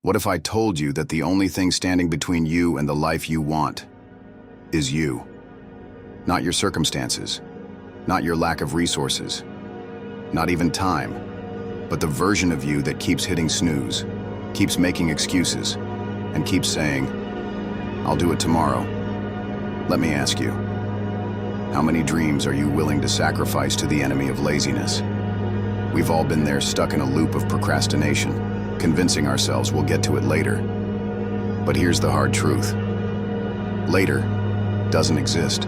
What if I told you that the only thing standing between you and the life you want is you? Not your circumstances, not your lack of resources, not even time, but the version of you that keeps hitting snooze, keeps making excuses, and keeps saying, "I'll do it tomorrow." Let me ask you, how many dreams are you willing to sacrifice to the enemy of laziness? We've all been there, stuck in a loop of procrastination, convincing ourselves we'll get to it later. But here's the hard truth. Later doesn't exist.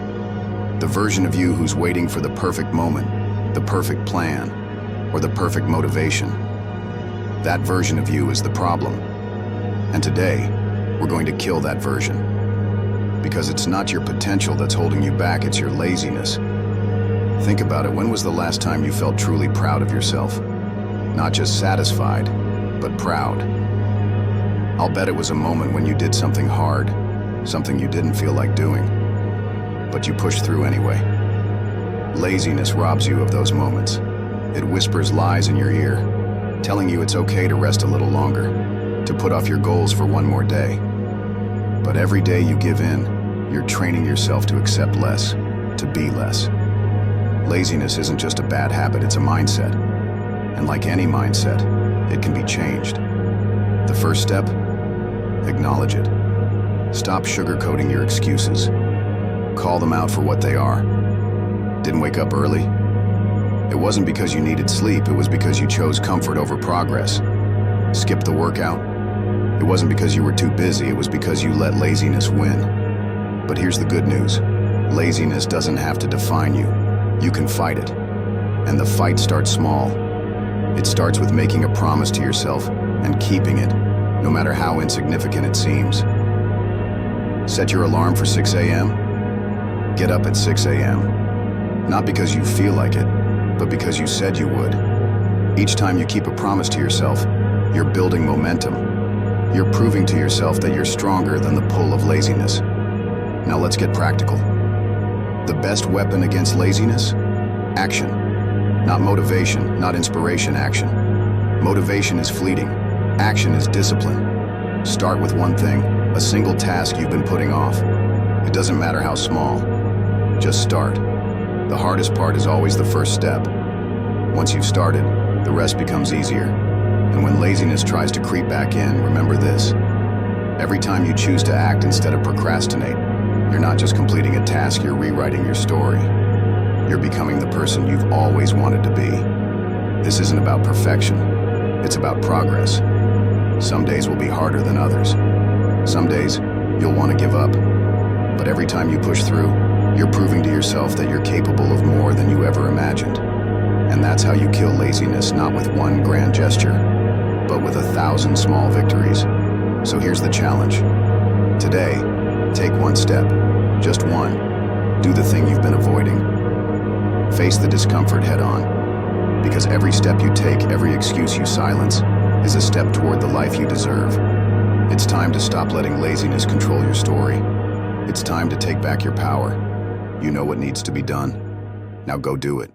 The version of you who's waiting for the perfect moment, the perfect plan, or the perfect motivation, that version of you is the problem. And today, we're going to kill that version. Because it's not your potential that's holding you back, it's your laziness. Think about it. When was the last time you felt truly proud of yourself? Not just satisfied, but proud. I'll bet it was a moment when you did something hard, something you didn't feel like doing, but you pushed through anyway. Laziness robs you of those moments. It whispers lies in your ear, telling you it's okay to rest a little longer, to put off your goals for one more day. But every day you give in, you're training yourself to accept less, to be less. Laziness isn't just a bad habit, it's a mindset. And like any mindset, it can be changed. The first step? Acknowledge it. Stop sugarcoating your excuses. Call them out for what they are. Didn't wake up early? It wasn't because you needed sleep, it was because you chose comfort over progress. Skipped the workout? It wasn't because you were too busy, it was because you let laziness win. But here's the good news. Laziness doesn't have to define you. You can fight it. And the fight starts small. It starts with making a promise to yourself and keeping it, no matter how insignificant it seems. Set your alarm for 6 a.m. Get up at 6 a.m. Not because you feel like it, but because you said you would. Each time you keep a promise to yourself, you're building momentum. You're proving to yourself that you're stronger than the pull of laziness. Now let's get practical. The best weapon against laziness? Action. Not motivation, not inspiration, action. Motivation is fleeting. Action is discipline. Start with one thing, a single task you've been putting off. It doesn't matter how small. Just start. The hardest part is always the first step. Once you've started, the rest becomes easier. And when laziness tries to creep back in, remember this. Every time you choose to act instead of procrastinate, you're not just completing a task, you're rewriting your story. You're becoming the person you've always wanted to be. This isn't about perfection. It's about progress. Some days will be harder than others. Some days, you'll want to give up. But every time you push through, you're proving to yourself that you're capable of more than you ever imagined. And that's how you kill laziness, not with one grand gesture, but with 1,000 small victories. So here's the challenge. Today, take one step, just one. Do the thing you've been avoiding. Face the discomfort head on, because every step you take, every excuse you silence, is a step toward the life you deserve. It's time to stop letting laziness control your story. It's time to take back your power. You know what needs to be done. Now go do it.